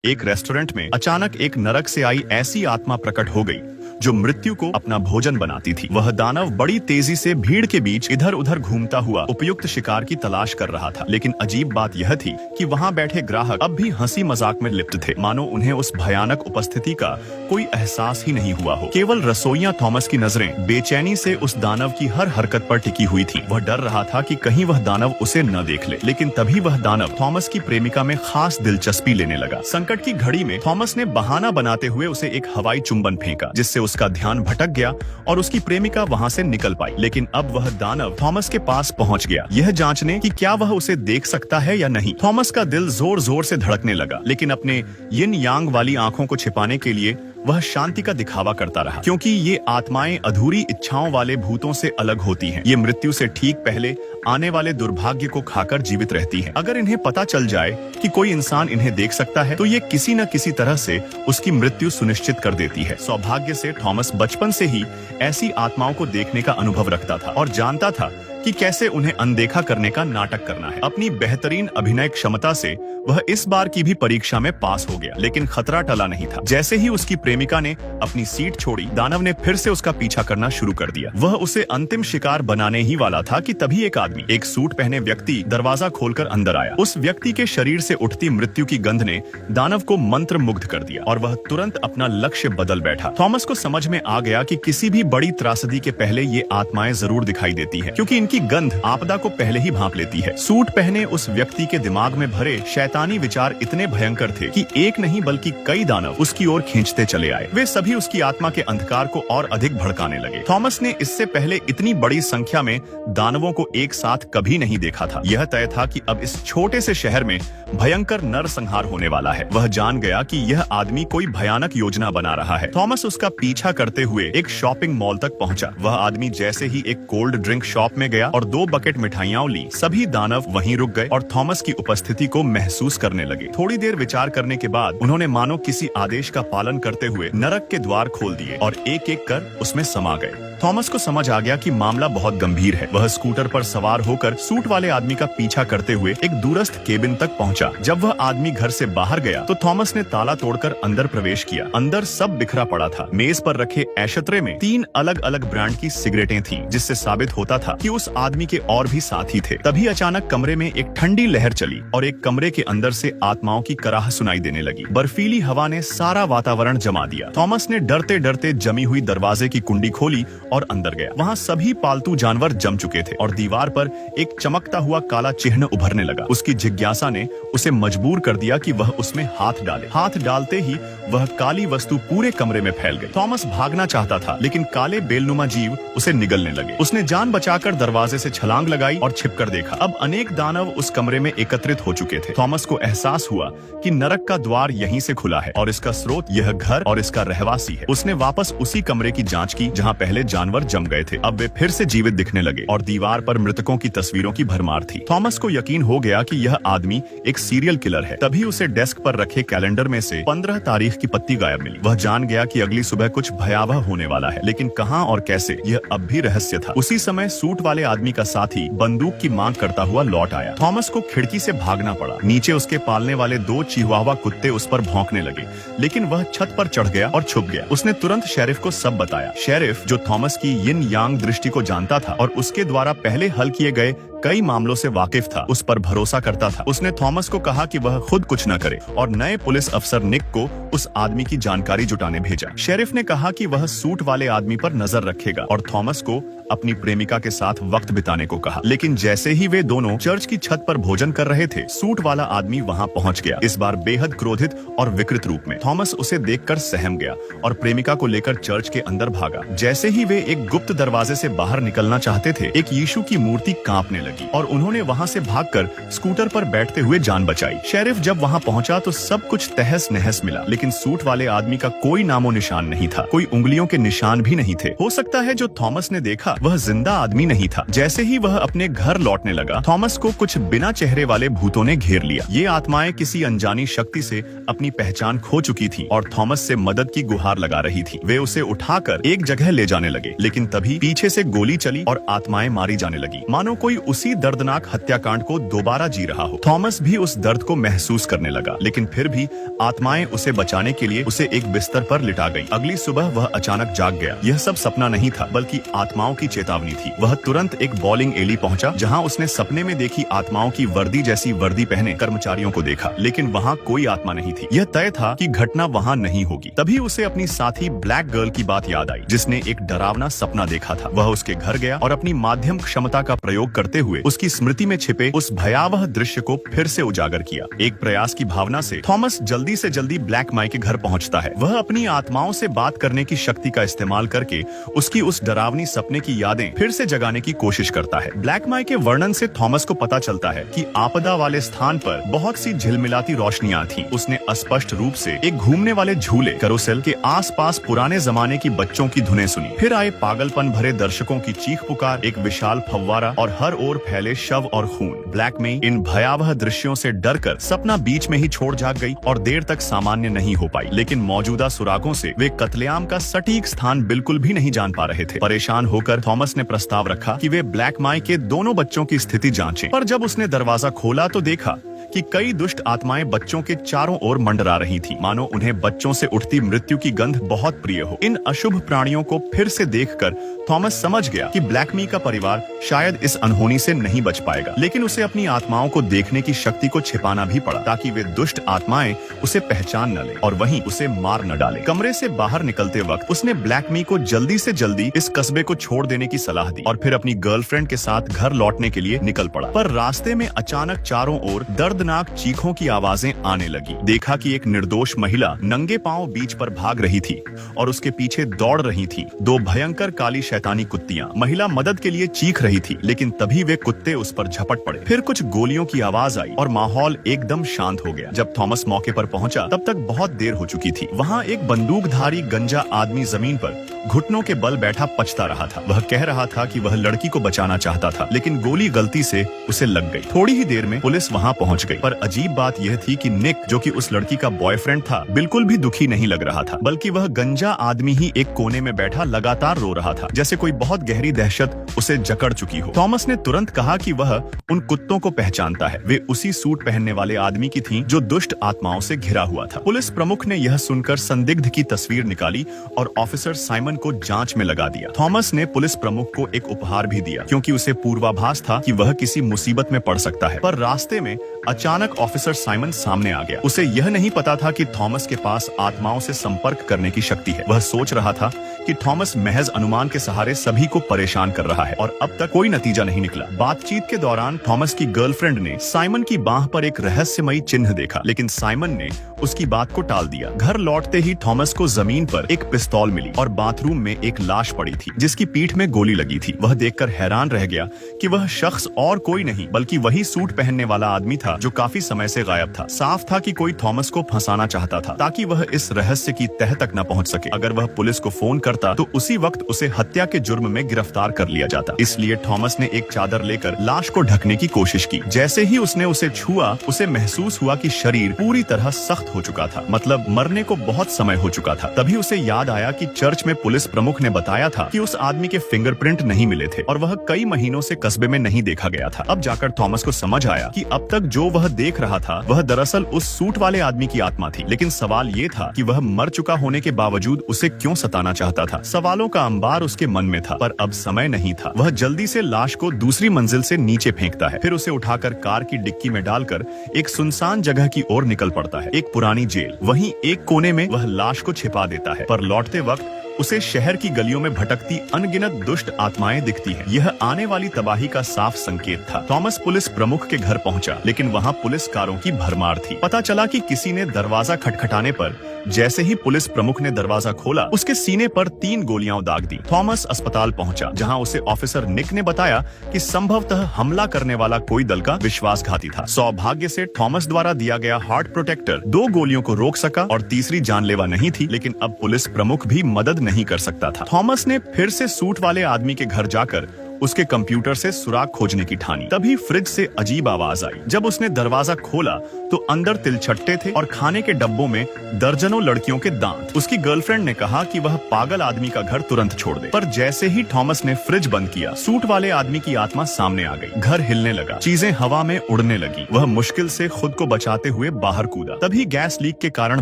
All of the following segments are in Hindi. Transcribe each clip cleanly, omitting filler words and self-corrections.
एक रेस्टोरेंट में अचानक एक नरक से आई ऐसी आत्मा प्रकट हो गई जो मृत्यु को अपना भोजन बनाती थी। वह दानव बड़ी तेजी से भीड़ के बीच इधर उधर घूमता हुआ उपयुक्त शिकार की तलाश कर रहा था। लेकिन अजीब बात यह थी कि वहां बैठे ग्राहक अब भी हंसी मजाक में लिप्त थे, मानो उन्हें उस भयानक उपस्थिति का कोई एहसास ही नहीं हुआ हो। केवल रसोइया थॉमस की नजरें बेचैनी से उस दानव की हर हरकत पर टिकी हुई थी। वह डर रहा था कि कहीं वह दानव उसे न देख ले। लेकिन तभी वह दानव थॉमस की प्रेमिका में खास दिलचस्पी लेने लगा। संकट की घड़ी में थॉमस ने बहाना बनाते हुए उसे एक हवाई चुंबन फेंका, जिससे उसका ध्यान भटक गया और उसकी प्रेमिका वहां से निकल पाई। लेकिन अब वह दानव थॉमस के पास पहुंच गया, यह जांचने कि क्या वह उसे देख सकता है या नहीं। थॉमस का दिल जोर जोर से धड़कने लगा, लेकिन अपने यिन यांग वाली आंखों को छिपाने के लिए वह शांति का दिखावा करता रहा, क्योंकि ये आत्माएं अधूरी इच्छाओं वाले भूतों से अलग होती हैं। ये मृत्यु से ठीक पहले आने वाले दुर्भाग्य को खाकर जीवित रहती हैं। अगर इन्हें पता चल जाए कि कोई इंसान इन्हें देख सकता है, तो ये किसी न किसी तरह से उसकी मृत्यु सुनिश्चित कर देती है। सौभाग्य से थॉमस बचपन से ही ऐसी आत्माओं को देखने का अनुभव रखता था और जानता था कि कैसे उन्हें अनदेखा करने का नाटक करना है। अपनी बेहतरीन अभिनय क्षमता से वह इस बार की भी परीक्षा में पास हो गया, लेकिन खतरा टला नहीं था। जैसे ही उसकी प्रेमिका ने अपनी सीट छोड़ी, दानव ने फिर से उसका पीछा करना शुरू कर दिया। वह उसे अंतिम शिकार बनाने ही वाला था कि तभी एक आदमी, एक सूट पहने व्यक्ति दरवाजा खोलकर अंदर आया। उस व्यक्ति के शरीर से उठती मृत्यु की गंध ने दानव को मंत्र मुग्ध कर दिया और वह तुरंत अपना लक्ष्य बदल बैठा। थॉमस को समझ में आ गया कि किसी भी बड़ी त्रासदी के पहले ये आत्माएं जरूर दिखाई देती है, क्योंकि इनकी गंध आपदा को पहले ही भांप लेती है। सूट पहने उस व्यक्ति के दिमाग में भरे शैतानी विचार इतने भयंकर थे कि एक नहीं बल्कि कई दानव उसकी ओर खींचते चले आए। वे सभी उसकी आत्मा के अंधकार को और अधिक भड़काने लगे। थॉमस ने इससे पहले इतनी बड़ी संख्या में दानवों को एक साथ कभी नहीं देखा था। यह तय था कि अब इस छोटे से शहर में भयंकर नरसंहार होने वाला है। वह जान गया कि यह आदमी कोई भयानक योजना बना रहा है। थॉमस उसका पीछा करते हुए एक शॉपिंग मॉल तक पहुंचा। वह आदमी जैसे ही एक कोल्ड ड्रिंक शॉप में गया और 2 बकेट मिठाइयां ली, सभी दानव वहीं रुक गए और थॉमस की उपस्थिति को महसूस करने लगे। थोड़ी देर विचार करने के बाद उन्होंने मानो किसी आदेश का पालन करते हुए नरक के द्वार खोल दिए और एक एक कर उसमें समा गए। थॉमस को समझ आ गया कि मामला बहुत गंभीर है। वह स्कूटर पर सवार होकर सूट वाले आदमी का पीछा करते हुए एक दूरस्थ केबिन तक पहुंचा। जब वह आदमी घर से बाहर गया तो थॉमस ने ताला तोड़कर अंदर प्रवेश किया। अंदर सब बिखरा पड़ा था। मेज पर रखे एशत्रे में 3 अलग अलग ब्रांड की सिगरेटें थीं, जिससे साबित होता था कि उस आदमी के और भी साथी थे। तभी अचानक कमरे में एक ठंडी लहर चली और एक कमरे के अंदर से आत्माओं की कराह सुनाई देने लगी। बर्फीली हवा ने सारा वातावरण जमा दिया। थॉमस ने डरते डरते जमी हुई दरवाजे की कुंडी खोली और अंदर गया। वहाँ सभी पालतू जानवर जम चुके थे और दीवार पर एक चमकता हुआ काला चिन्ह उभरने लगा। उसकी जिज्ञासा ने उसे मजबूर कर दिया कि वह उसमें हाथ डाले। हाथ डालते ही वह काली वस्तु पूरे कमरे में फैल गई। थॉमस भागना चाहता था, लेकिन काले बेलनुमा जीव उसे निगलने लगे। उसने जान बचाकर दरवाजे से छलांग लगाई और छिपकर देखा। अब अनेक दानव उस कमरे में एकत्रित हो चुके थे। थॉमस को एहसास हुआ कि नरक का द्वार यहीं से खुला है और इसका स्रोत यह घर और इसका रहवासी है। उसने वापस उसी कमरे की जांच की जहां पहले जानवर जम गए थे। अब वे फिर से जीवित दिखने लगे और दीवार पर मृतकों की तस्वीरों की भरमार थी। थॉमस को यकीन हो गया कि यह आदमी एक सीरियल किलर है। तभी उसे डेस्क पर रखे कैलेंडर में से 15 तारीख की पत्ती गायब मिली। वह जान गया कि अगली सुबह कुछ भयावह होने वाला है, लेकिन कहां और कैसे यह अब भी रहस्य था। उसी समय सूट वाले आदमी का साथी बंदूक की मांग करता हुआ लौट आया। थॉमस को खिड़की से भागना पड़ा। नीचे उसके पालने वाले 2 चिहुआवा कुत्ते उस पर भौंकने लगे, लेकिन वह छत पर चढ़ गया और छुप गया। उसने तुरंत शेरिफ को सब बताया। शेरिफ, जो थॉमस की यिन यांग दृष्टि को जानता था और उसके द्वारा पहले हल किए गए कई मामलों से वाकिफ था, उस पर भरोसा करता था। उसने थॉमस को कहा कि वह खुद कुछ न करे और नए पुलिस अफसर निक को उस आदमी की जानकारी जुटाने भेजा। शेरिफ ने कहा कि वह सूट वाले आदमी पर नजर रखेगा और थॉमस को अपनी प्रेमिका के साथ वक्त बिताने को कहा। लेकिन जैसे ही वे दोनों चर्च की छत पर भोजन कर रहे थे, सूट वाला आदमी वहां पहुंच गया, इस बार बेहद क्रोधित और विकृत रूप में। थॉमस उसे देखकर सहम गया और प्रेमिका को लेकर चर्च के अंदर भागा। जैसे ही वे एक गुप्त दरवाजे से बाहर निकलना चाहते थे, एक यीशु की मूर्ति कांपने लगी और उन्होंने वहां से भागकर स्कूटर पर बैठते हुए जान बचाई। शेरिफ जब वहां पहुंचा तो सब कुछ तहस नहस मिला, लेकिन सूट वाले आदमी का कोई नामो निशान नहीं था। कोई उंगलियों के निशान भी नहीं थे। हो सकता है जो थॉमस ने देखा वह जिंदा आदमी नहीं था। जैसे ही वह अपने घर लौटने लगा, थॉमस को कुछ बिना चेहरे वाले भूतों ने घेर लिया। ये आत्माएं किसी अनजानी शक्ति से अपनी पहचान खो चुकी थीं और थॉमस से मदद की गुहार लगा रही थी। वे उसे उठाकर एक जगह ले जाने लगे, लेकिन तभी पीछे से गोली चली और आत्माएं मारी जाने लगी, मानो कोई उसी उसी दर्दनाक हत्याकांड को दोबारा जी रहा हो। थॉमस भी उस दर्द को महसूस करने लगा, लेकिन फिर भी आत्माएं उसे बचाने के लिए उसे एक बिस्तर पर लिटा गई। अगली सुबह वह अचानक जाग गया। यह सब सपना नहीं था, बल्कि आत्माओं की चेतावनी थी। वह तुरंत एक बॉलिंग एली पहुंचा, जहां उसने सपने में देखी आत्माओं की वर्दी जैसी वर्दी पहने कर्मचारियों को देखा, लेकिन वहां कोई आत्मा नहीं थी। यह तय था कि घटना वहां नहीं होगी। तभी उसे अपनी साथी ब्लैक गर्ल की बात याद आई, जिसने एक डरावना सपना देखा था। वह उसके घर गया और अपनी माध्यम क्षमता का प्रयोग करते हुए उसकी स्मृति में छिपे उस भयावह दृश्य को फिर से उजागर किया। एक प्रयास की भावना से थॉमस जल्दी से जल्दी ब्लैक माई के घर पहुंचता है। वह अपनी आत्माओं से बात करने की शक्ति का इस्तेमाल करके उसकी उस डरावनी सपने की यादें फिर से जगाने की कोशिश करता है। ब्लैक माई के वर्णन से थॉमस को पता चलता है कि आपदा वाले स्थान पर बहुत सी झिलमिलाती रोशनियां थीं। उसने स्पष्ट रूप से एक घूमने वाले झूले कैरोसेल के आसपास पुराने जमाने की बच्चों की धुनें सुनी। फिर आए पागलपन भरे दर्शकों की चीख पुकार, एक विशाल फव्वारा और हर ओर फैले शव और खून। ब्लैक मई इन भयावह दृश्यों से डरकर सपना बीच में ही छोड़ जाग गई और देर तक सामान्य नहीं हो पाई। लेकिन मौजूदा सुरागों से वे कत्लेआम का सटीक स्थान बिल्कुल भी नहीं जान पा रहे थे। परेशान होकर थॉमस ने प्रस्ताव रखा कि वे ब्लैक माई के दोनों बच्चों की स्थिति जांचें। पर जब उसने दरवाजा खोला तो देखा कि कई दुष्ट आत्माएं बच्चों के चारों ओर मंडरा रही थीं, मानो उन्हें बच्चों से उठती मृत्यु की गंध बहुत प्रिय हो। इन अशुभ प्राणियों को फिर से देखकर थॉमस समझ गया कि ब्लैक मी का परिवार शायद इस अनहोनी से नहीं बच पाएगा, लेकिन उसे अपनी आत्माओं को देखने की शक्ति को छिपाना भी पड़ा, ताकि वे दुष्ट आत्माएं उसे पहचान न ले और वहीं उसे मार न डाले। कमरे से बाहर निकलते वक्त उसने ब्लैक मी को जल्दी से जल्दी इस कस्बे को छोड़ देने की सलाह दी और फिर अपनी गर्लफ्रेंड के साथ घर लौटने के लिए निकल पड़ा। पर रास्ते में अचानक चारों ओर दर्दनाक चीखों की आवाजें आने लगी। देखा कि एक निर्दोष महिला नंगे पांव बीच पर भाग रही थी और उसके पीछे दौड़ रही थी दो भयंकर काली शैतानी कुत्तियां। महिला मदद के लिए चीख रही थी, लेकिन तभी वे कुत्ते उस पर झपट पड़े। फिर कुछ गोलियों की आवाज आई और माहौल एकदम शांत हो गया। जब थॉमस मौके पर पहुंचा तब तक बहुत देर हो चुकी थी। वहां एक बंदूकधारी गंजा आदमी जमीन पर घुटनों के बल बैठा पछता रहा था। वह कह रहा था कि वह लड़की को बचाना चाहता था, लेकिन गोली गलती से उसे लग गई। थोड़ी ही देर में पुलिस वहां पहुंच गई, पर अजीब बात यह थी कि निक, जो कि उस लड़की का बॉयफ्रेंड था, बिल्कुल भी दुखी नहीं लग रहा था, बल्कि वह गंजा आदमी ही एक कोने में बैठा लगातार रो रहा था, जैसे कोई बहुत गहरी दहशत उसे जकड़ चुकी हो। थॉमस ने तुरंत कहा कि वह उन कुत्तों को पहचानता है। वे उसी सूट पहनने वाले आदमी की थीं जो दुष्ट आत्माओं से घिरा हुआ था। पुलिस प्रमुख ने यह सुनकर संदिग्ध की तस्वीर निकाली और ऑफिसर साइमन को जांच में लगा दिया। थॉमस ने पुलिस प्रमुख को एक उपहार भी दिया, क्योंकि उसे पूर्वाभास था कि वह किसी मुसीबत में पड़ सकता है। पर रास्ते में अचानक ऑफिसर साइमन सामने आ गया। उसे यह नहीं पता था कि थॉमस के पास आत्माओं से संपर्क करने की शक्ति है। वह सोच रहा था कि थॉमस महज अनुमान के सहारे सभी को परेशान कर रहा है और अब तक कोई नतीजा नहीं निकला। बातचीत के दौरान थॉमस की गर्लफ्रेंड ने साइमन की बाह पर एक रहस्यमयी चिन्ह देखा, लेकिन साइमन ने उसकी बात को टाल दिया। घर लौटते ही थॉमस को जमीन पर एक पिस्तौल मिली और बाथरूम में एक लाश पड़ी थी जिसकी पीठ में गोली लगी थी। वह देखकर हैरान रह गया कि वह शख्स और कोई नहीं बल्कि वही सूट पहनने वाला आदमी था जो काफी समय से गायब था। साफ था कि कोई थॉमस को फंसाना चाहता था ताकि वह इस रहस्य की तह तक न पहुंच सके। अगर वह पुलिस को फोन करता तो उसी वक्त उसे हत्या के जुर्म में गिरफ्तार कर लिया जाता। इसलिए थॉमस ने एक चादर लेकर लाश को ढकने की कोशिश की। जैसे ही उसने उसे छुआ, उसे महसूस हुआ कि शरीर पूरी तरह सख्त हो चुका था, मतलब मरने को बहुत समय हो चुका था। तभी उसे याद आया कि चर्च में पुलिस प्रमुख ने बताया था कि उस आदमी के फिंगरप्रिंट नहीं मिले थे और वह कई महीनों से कस्बे में नहीं देखा गया था। अब जाकर थॉमस को समझ आया कि अब तक जो वह देख रहा था वह दरअसल उस सूट वाले आदमी की आत्मा थी। लेकिन सवाल ये था कि वह मर चुका होने के बावजूद उसे क्यों सताना चाहता था। सवालों का अंबार उसके मन में था, पर अब समय नहीं था। वह जल्दी से लाश को दूसरी मंजिल से नीचे फेंकता है, फिर उसे उठाकर कार की डिक्की में डालकर एक सुनसान जगह की ओर निकल पड़ता है, एक पुरानी जेल। वहीं एक कोने में वह लाश को छिपा देता है, पर लौटते वक्त उसे शहर की गलियों में भटकती अनगिनत दुष्ट आत्माएं दिखती हैं। यह आने वाली तबाही का साफ संकेत था। थॉमस पुलिस प्रमुख के घर पहुंचा, लेकिन वहां पुलिस कारों की भरमार थी। पता चला कि किसी ने दरवाजा खटखटाने पर जैसे ही पुलिस प्रमुख ने दरवाजा खोला, उसके सीने पर 3 गोलियां दाग दी। थॉमस अस्पताल पहुंचा, जहां उसे ऑफिसर निक ने बताया कि संभवतः हमला करने वाला कोई दल का विश्वासघाती था। सौभाग्य से थॉमस द्वारा दिया गया हार्ट प्रोटेक्टर 2 गोलियों को रोक सका और तीसरी जानलेवा नहीं थी, लेकिन अब पुलिस प्रमुख भी मदद नहीं कर सकता था। थॉमस ने फिर से सूट वाले आदमी के घर जाकर उसके कंप्यूटर से सुराग खोजने की ठानी। तभी फ्रिज से अजीब आवाज आई। जब उसने दरवाजा खोला तो अंदर तिलछट्टे थे और खाने के डब्बों में दर्जनों लड़कियों के दांत। उसकी गर्लफ्रेंड ने कहा कि वह पागल आदमी का घर तुरंत छोड़ दे, पर जैसे ही थॉमस ने फ्रिज बंद किया, सूट वाले आदमी की आत्मा सामने आ गई। घर हिलने लगा, चीजें हवा में उड़ने लगी। वह मुश्किल से खुद को बचाते हुए बाहर कूदा। तभी गैस लीक के कारण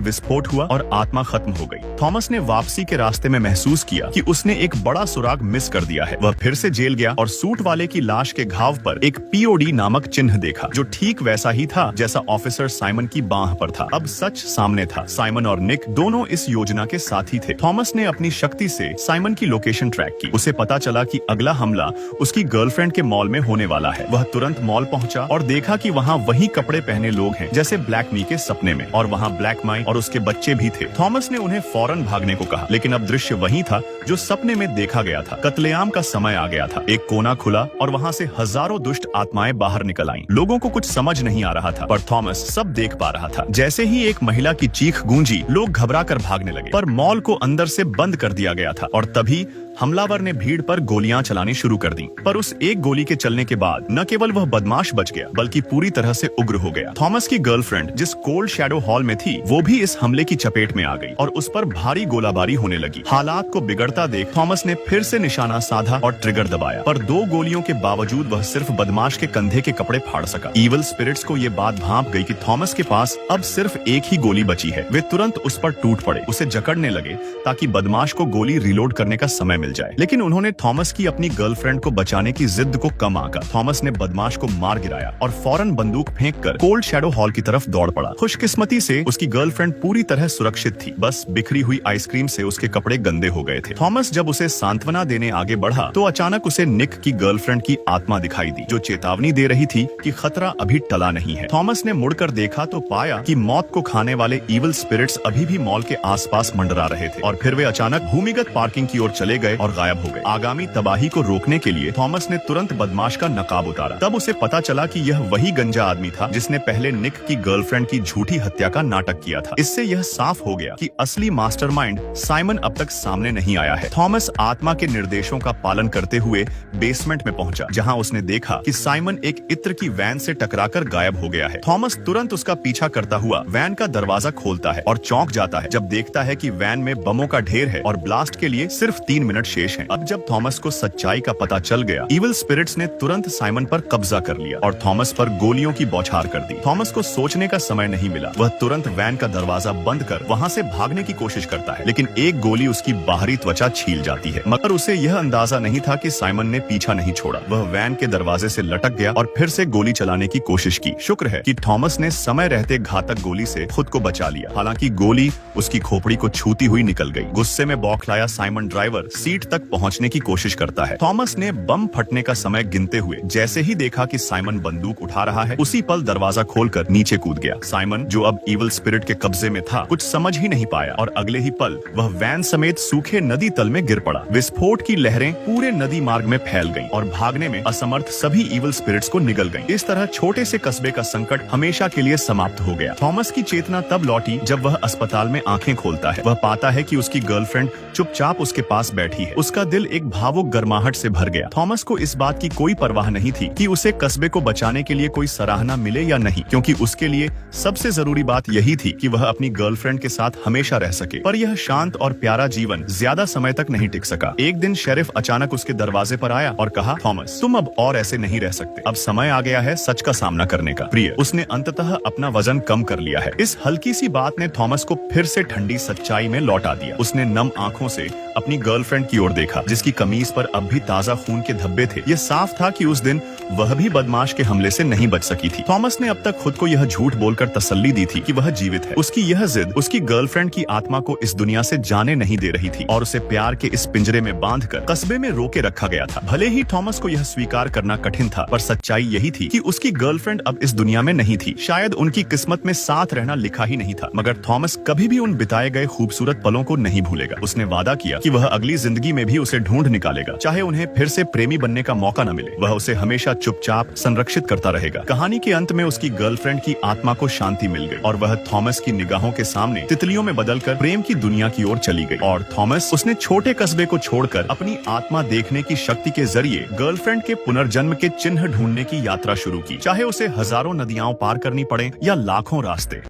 विस्फोट हुआ और आत्मा खत्म हो गई। थॉमस ने वापसी के रास्ते में महसूस किया कि उसने एक बड़ा सुराग मिस कर दिया है। वह फिर से जेल गया और सूट वाले की लाश के घाव पर एक POD नामक चिन्ह देखा, जो ठीक वैसा ही था जैसा ऑफिसर साइमन की बांह पर था। अब सच सामने था। साइमन और निक दोनों इस योजना के साथी थे। थॉमस ने अपनी शक्ति से साइमन की लोकेशन ट्रैक की। उसे पता चला कि अगला हमला उसकी गर्लफ्रेंड के मॉल में होने वाला है। वह तुरंत मॉल पहुंचा और देखा कि वहां वही कपड़े पहने लोग हैं जैसे ब्लैक मी के सपने में, और वहां ब्लैक माई और उसके बच्चे भी थे। थॉमस ने उन्हें फौरन भागने को कहा, लेकिन अब दृश्य वही था जो सपने में देखा गया था। कत्लेआम का समय आ गया था। एक कोना खुला और वहां से हजारों दुष्ट आत्माएं बाहर निकल आईं। लोगों को कुछ समझ नहीं आ रहा था, पर थॉमस सब देख पा रहा था। जैसे ही एक महिला की चीख गूंजी, लोग घबरा कर भागने लगे, पर मॉल को अंदर से बंद कर दिया गया था। और तभी हमलावर ने भीड़ पर गोलियां चलानी शुरू कर दी। पर उस एक गोली के चलने के बाद न केवल वह बदमाश बच गया, बल्कि पूरी तरह से उग्र हो गया। थॉमस की गर्लफ्रेंड जिस कोल्ड शैडो हॉल में थी, वो भी इस हमले की चपेट में आ गई और उस पर भारी गोलाबारी होने लगी। हालात को बिगड़ता देख थॉमस ने फिर से निशाना साधा और ट्रिगर दबाया, पर 2 गोलियों के बावजूद वह सिर्फ बदमाश के कंधे के कपड़े फाड़ सका। इविल स्पिरिट्स को ये बात भांप गई कि थॉमस के पास अब सिर्फ एक ही गोली बची है। वे तुरंत उस पर टूट पड़े, उसे जकड़ने लगे ताकि बदमाश को गोली रिलोड करने का समय मिल जाए। लेकिन उन्होंने थॉमस की अपनी गर्लफ्रेंड को बचाने की जिद को कम आंका। थॉमस ने बदमाश को मार गिराया और फौरन बंदूक फेंककर कोल्ड शैडो हॉल की तरफ दौड़ पड़ा। खुशकिस्मती से उसकी गर्लफ्रेंड पूरी तरह सुरक्षित थी, बस बिखरी हुई आइसक्रीम से उसके कपड़े गंदे हो गए थे। थॉमस जब उसे सांत्वना देने आगे बढ़ा तो अचानक उसे निक की गर्लफ्रेंड की आत्मा दिखाई दी, जो चेतावनी दे रही थी कि खतरा अभी टला नहीं है। थॉमस ने मुड़कर देखा तो पाया कि मौत को खाने वाले इविल स्पिरिट्स अभी भी मॉल के आसपास मंडरा रहे थे, और फिर वे अचानक भूमिगत पार्किंग की ओर चले गए और गायब हो गए। आगामी तबाही को रोकने के लिए थॉमस ने तुरंत बदमाश का नकाब उतारा। तब उसे पता चला कि यह वही गंजा आदमी था जिसने पहले निक की गर्लफ्रेंड की झूठी हत्या का नाटक किया था। इससे यह साफ हो गया कि असली मास्टरमाइंड साइमन अब तक सामने नहीं आया है। थॉमस आत्मा के निर्देशों का पालन करते हुए बेसमेंट में पहुंचा, जहां उसने देखा कि साइमन एक इत्र की वैन से टकराकर गायब हो गया है। थॉमस तुरंत उसका पीछा करता हुआ वैन का दरवाजा खोलता है और चौंक जाता है जब देखता है कि वैन में बमों का ढेर है और ब्लास्ट के लिए सिर्फ 3 मिनट शेष हैं। अब जब थॉमस को सच्चाई का पता चल गया, इविल स्पिरिट्स ने तुरंत साइमन पर कब्जा कर लिया और थॉमस पर गोलियों की बौछार कर दी। थॉमस को सोचने का समय नहीं मिला। वह तुरंत वैन का दरवाजा बंद कर वहां से भागने की कोशिश करता है, लेकिन एक गोली उसकी बाहरी त्वचा छील जाती है। मगर उसे यह अंदाजा नहीं था कि साइमन ने पीछा नहीं छोड़ा। वह वैन के दरवाजे से लटक गया और फिर से गोली चलाने की कोशिश की। शुक्र है कि थॉमस ने समय रहते घातक गोली से खुद को बचा लिया। हालांकि गोली उसकी खोपड़ी को छूती हुई निकल गई। गुस्से में बौखलाया साइमन ड्राइवर सीट तक पहुंचने की कोशिश करता है। थॉमस ने बम फटने का समय गिनते हुए जैसे ही देखा कि साइमन बंदूक उठा रहा है, उसी पल दरवाजा खोलकर नीचे कूद गया। साइमन, जो अब इविल स्पिरिट के कब्जे में था, कुछ समझ ही नहीं पाया और अगले ही पल वह वैन समेत सूखे नदी तल में गिर पड़ा। विस्फोट की लहरें पूरे नदी मार्ग में फैल गईं और भागने में असमर्थ सभी इविल स्पिरिट्स को निगल गईं। इस तरह छोटे से कस्बे का संकट हमेशा के लिए समाप्त हो गया। थॉमस की चेतना तब लौटी जब वह अस्पताल में आंखें खोलता है। वह पाता है कि उसकी गर्लफ्रेंड चुपचाप उसके पास बैठी है। उसका दिल एक भावुक गर्माहट से भर गया। थॉमस को इस बात की कोई परवाह नहीं थी कि उसे कस्बे को बचाने के लिए कोई सराहना मिले या नहीं, क्योंकि उसके लिए सबसे जरूरी बात यही थी कि वह अपनी गर्लफ्रेंड के साथ हमेशा रह सके। पर यह शांत और प्यारा जीवन ज्यादा समय तक नहीं टिक सका। एक दिन शेरिफ अचानक उसके दरवाजे पर आया और कहा, थॉमस, तुम अब और ऐसे नहीं रह सकते। अब समय आ गया है सच का सामना करने का। प्रिय, उसने अंततः अपना वजन कम कर लिया है। इस हल्की सी बात ने थॉमस को फिर से ठंडी सच्चाई में लौटा दिया। उसने नम आंखों से अपनी गर्लफ्रेंड की ओर देखा, जिसकी कमीज पर अब भी ताजा खून के धब्बे थे। यह साफ था कि उस दिन वह भी बदमाश के हमले से नहीं बच सकी थी। थॉमस ने अब तक खुद को यह झूठ बोलकर तसल्ली दी थी कि वह जीवित है। उसकी यह जिद उसकी गर्लफ्रेंड की आत्मा को इस दुनिया से जाने नहीं दे रही थी और उसे प्यार के इस पिंजरे में बांधकर कस्बे में रोके रखा गया था। भले ही थॉमस को यह स्वीकार करना कठिन था, पर सच्चाई यही थी कि उसकी गर्लफ्रेंड अब इस दुनिया में नहीं थी। शायद उनकी किस्मत में साथ रहना लिखा ही नहीं था, मगर थॉमस कभी भी उन बिताए गए खूबसूरत पलों को नहीं भूलेगा। उसने वादा किया कि वह अगली जिंदगी में भी उसे ढूंढ निकालेगा, चाहे उन्हें फिर से प्रेमी बनने का मौका न मिले। वह उसे हमेशा चुपचाप संरक्षित करता रहेगा। कहानी के अंत में उसकी गर्लफ्रेंड की आत्मा को शांति मिल गई और वह थॉमस की निगाहों के सामने तितलियों में बदलकर प्रेम की दुनिया की ओर चली गई। और थॉमस, उसने छोटे कस्बे को छोड़कर अपनी आत्मा देखने की शक्ति के जरिए गर्लफ्रेंड के पुनर्जन्म के चिन्ह ढूंढने की यात्रा शुरू की, चाहे उसे हजारों नदियां पार करनी पड़े या लाखों रास्ते।